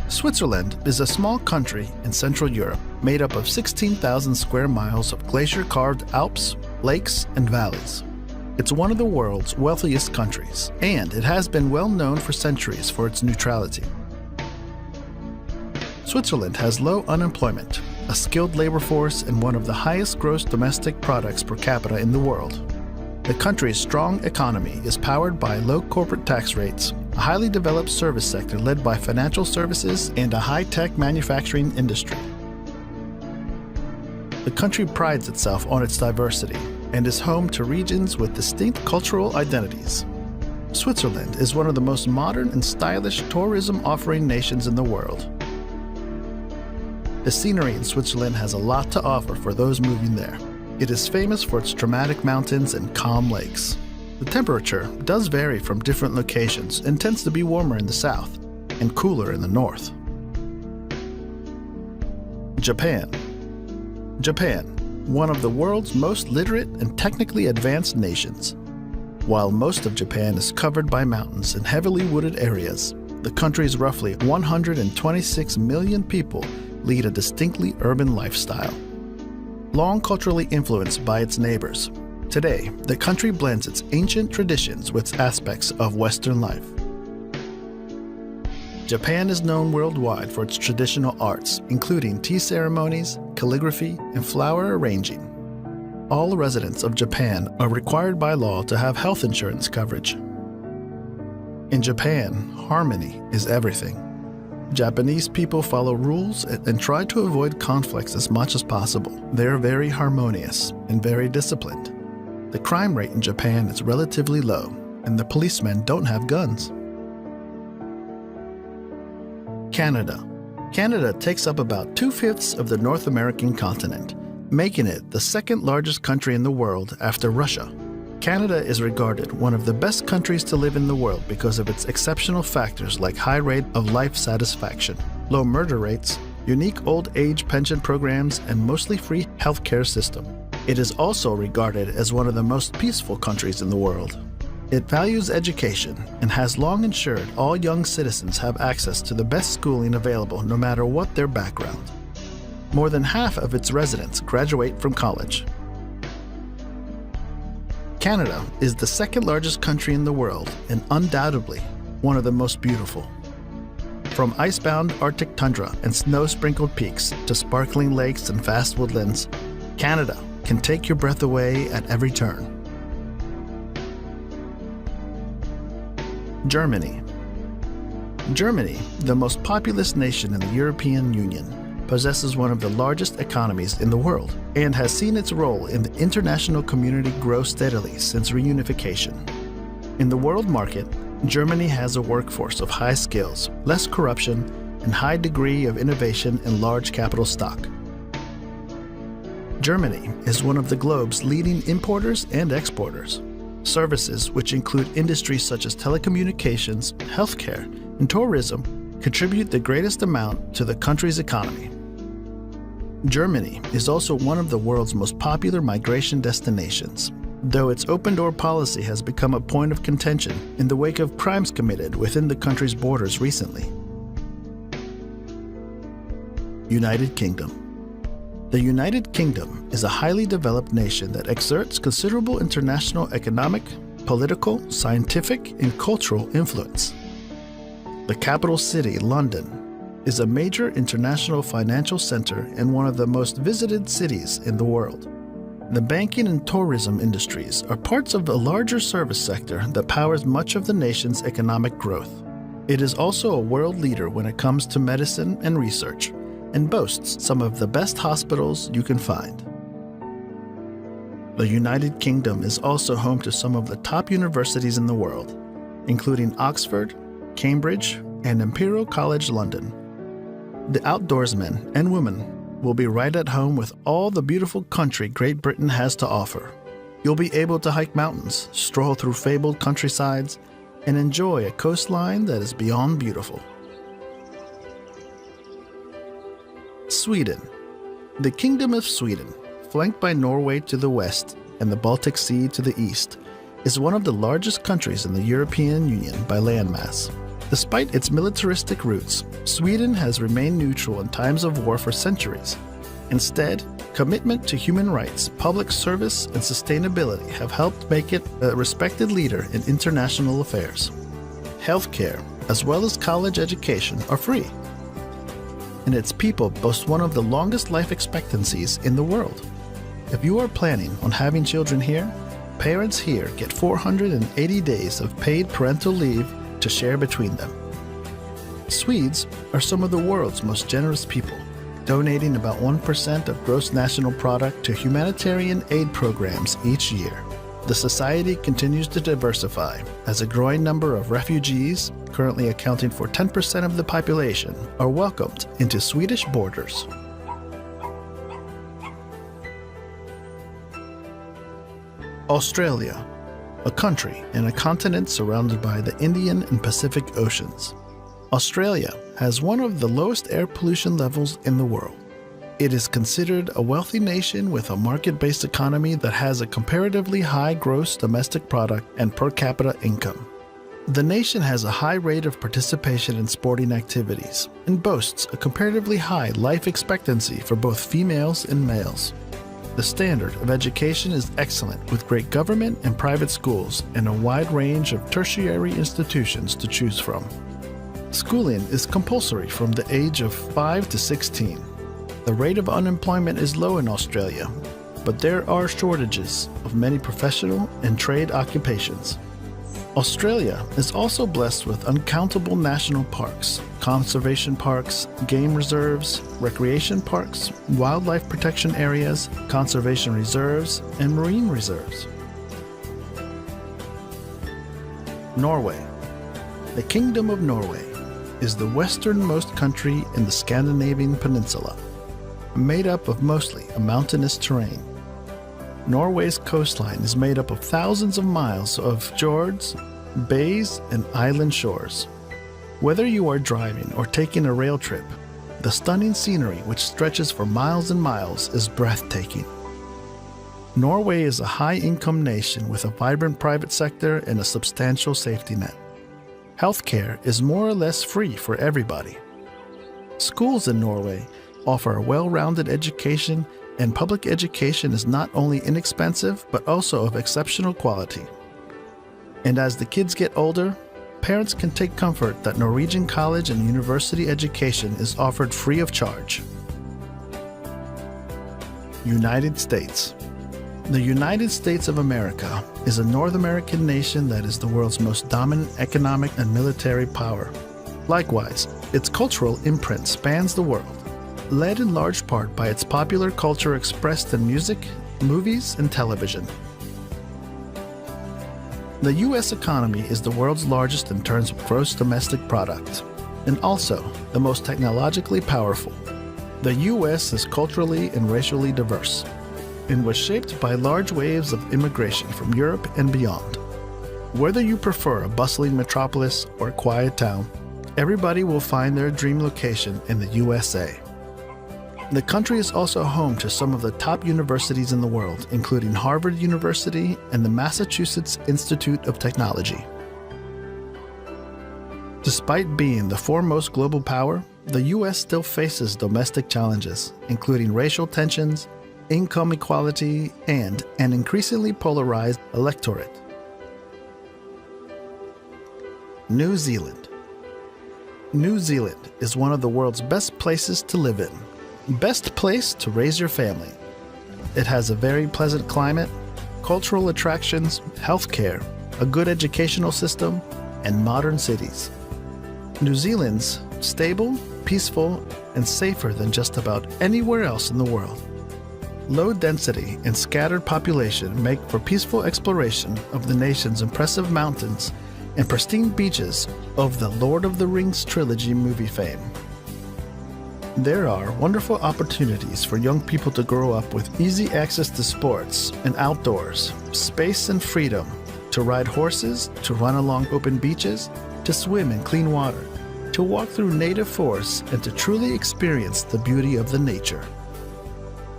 Switzerland is a small country in Central Europe made up of 16,000 square miles of glacier-carved Alps, lakes, and valleys. It's one of the world's wealthiest countries, and it has been well known for centuries for its neutrality. Switzerland has low unemployment, a skilled labor force, and one of the highest gross domestic products per capita in the world. The country's strong economy is powered by low corporate tax rates, a highly developed service sector led by financial services, and a high-tech manufacturing industry. The country prides itself on its diversity and is home to regions with distinct cultural identities. Switzerland is one of the most modern and stylish tourism-offering nations in the world. The scenery in Switzerland has a lot to offer for those moving there. It is famous for its dramatic mountains and calm lakes. The temperature does vary from different locations and tends to be warmer in the south and cooler in the north. Japan. Japan, one of the world's most literate and technically advanced nations. While most of Japan is covered by mountains and heavily wooded areas, the country's roughly 126 million people lead a distinctly urban lifestyle. Long culturally influenced by its neighbors, today the country blends its ancient traditions with aspects of Western life. Japan is known worldwide for its traditional arts, including tea ceremonies, calligraphy, and flower arranging. All residents of Japan are required by law to have health insurance coverage. In Japan, harmony is everything. Japanese people follow rules and try to avoid conflicts as much as possible. They are very harmonious and very disciplined. The crime rate in Japan is relatively low, and the policemen don't have guns. Canada. Canada takes up about 2/5 of the North American continent, making it the second largest country in the world after Russia. Canada is regarded one of the best countries to live in the world because of its exceptional factors like high rate of life satisfaction, low murder rates, unique old age pension programs, and mostly free healthcare system. It is also regarded as one of the most peaceful countries in the world. It values education and has long ensured all young citizens have access to the best schooling available no matter what their background. More than half of its residents graduate from college. Canada is the second largest country in the world and undoubtedly one of the most beautiful. From icebound Arctic tundra and snow-sprinkled peaks to sparkling lakes and vast woodlands, Canada can take your breath away at every turn. Germany. Germany, the most populous nation in the European Union, possesses one of the largest economies in the world and has seen its role in the international community grow steadily since reunification. In the world market, Germany has a workforce of high skills, less corruption, and high degree of innovation and large capital stock. Germany is one of the globe's leading importers and exporters. Services, which include industries such as telecommunications, healthcare, and tourism, contribute the greatest amount to the country's economy. Germany is also one of the world's most popular migration destinations, though its open-door policy has become a point of contention in the wake of crimes committed within the country's borders recently. United Kingdom. The United Kingdom is a highly developed nation that exerts considerable international economic, political, scientific, and cultural influence. The capital city, London, is a major international financial center and one of the most visited cities in the world. The banking and tourism industries are parts of a larger service sector that powers much of the nation's economic growth. It is also a world leader when it comes to medicine and research, and boasts some of the best hospitals you can find. The United Kingdom is also home to some of the top universities in the world, including Oxford, Cambridge, and Imperial College London. The outdoorsmen and women will be right at home with all the beautiful country Great Britain has to offer. You'll be able to hike mountains, stroll through fabled countrysides, and enjoy a coastline that is beyond beautiful. Sweden. The Kingdom of Sweden, flanked by Norway to the west and the Baltic Sea to the east, is one of the largest countries in the European Union by landmass. Despite its militaristic roots, Sweden has remained neutral in times of war for centuries. Instead, commitment to human rights, public service, and sustainability have helped make it a respected leader in international affairs. Healthcare, as well as college education, are free. And its people boast one of the longest life expectancies in the world. If you are planning on having children here, parents here get 480 days of paid parental leave to share between them. Swedes are some of the world's most generous people, donating about 1% of gross national product to humanitarian aid programs each year. The society continues to diversify as a growing number of refugees, currently accounting for 10% of the population, are welcomed into Swedish borders. Australia, a country and a continent surrounded by the Indian and Pacific Oceans. Australia has one of the lowest air pollution levels in the world. It is considered a wealthy nation with a market-based economy that has a comparatively high gross domestic product and per capita income. The nation has a high rate of participation in sporting activities and boasts a comparatively high life expectancy for both females and males. The standard of education is excellent, with great government and private schools and a wide range of tertiary institutions to choose from. Schooling is compulsory from the age of 5 to 16. The rate of unemployment is low in Australia, but there are shortages of many professional and trade occupations. Australia is also blessed with uncountable national parks, conservation parks, game reserves, recreation parks, wildlife protection areas, conservation reserves, and marine reserves. Norway. The Kingdom of Norway is the westernmost country in the Scandinavian peninsula, made up of mostly a mountainous terrain. Norway's coastline is made up of thousands of miles of fjords, bays, and island shores. Whether you are driving or taking a rail trip, the stunning scenery, which stretches for miles and miles, is breathtaking. Norway is a high-income nation with a vibrant private sector and a substantial safety net. Healthcare is more or less free for everybody. Schools in Norway offer a well-rounded education, and public education is not only inexpensive but also of exceptional quality. And as the kids get older, parents can take comfort that Norwegian college and university education is offered free of charge. United States. The United States of America is a North American nation that is the world's most dominant economic and military power. Likewise, its cultural imprint spans the world, led in large part by its popular culture expressed in music, movies, and television. The U.S. economy is the world's largest in terms of gross domestic product, and also the most technologically powerful. The U.S. is culturally and racially diverse, and was shaped by large waves of immigration from Europe and beyond. Whether you prefer a bustling metropolis or a quiet town, everybody will find their dream location in the USA. The country is also home to some of the top universities in the world, including Harvard University and the Massachusetts Institute of Technology. Despite being the foremost global power, the U.S. still faces domestic challenges, including racial tensions, income equality, and an increasingly polarized electorate. New Zealand. New Zealand is one of the world's best places to live in. Best place to raise your family. It has a very pleasant climate, cultural attractions, healthcare, a good educational system, and modern cities. New Zealand's stable, peaceful, and safer than just about anywhere else in the world. Low density and scattered population make for peaceful exploration of the nation's impressive mountains and pristine beaches of the Lord of the Rings trilogy movie fame. There are wonderful opportunities for young people to grow up with easy access to sports and outdoors, space and freedom, to ride horses, to run along open beaches, to swim in clean water, to walk through native forests, and to truly experience the beauty of the nature.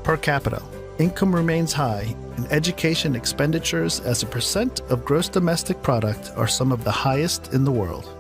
Per capita, income remains high, and education expenditures as a percent of gross domestic product are some of the highest in the world.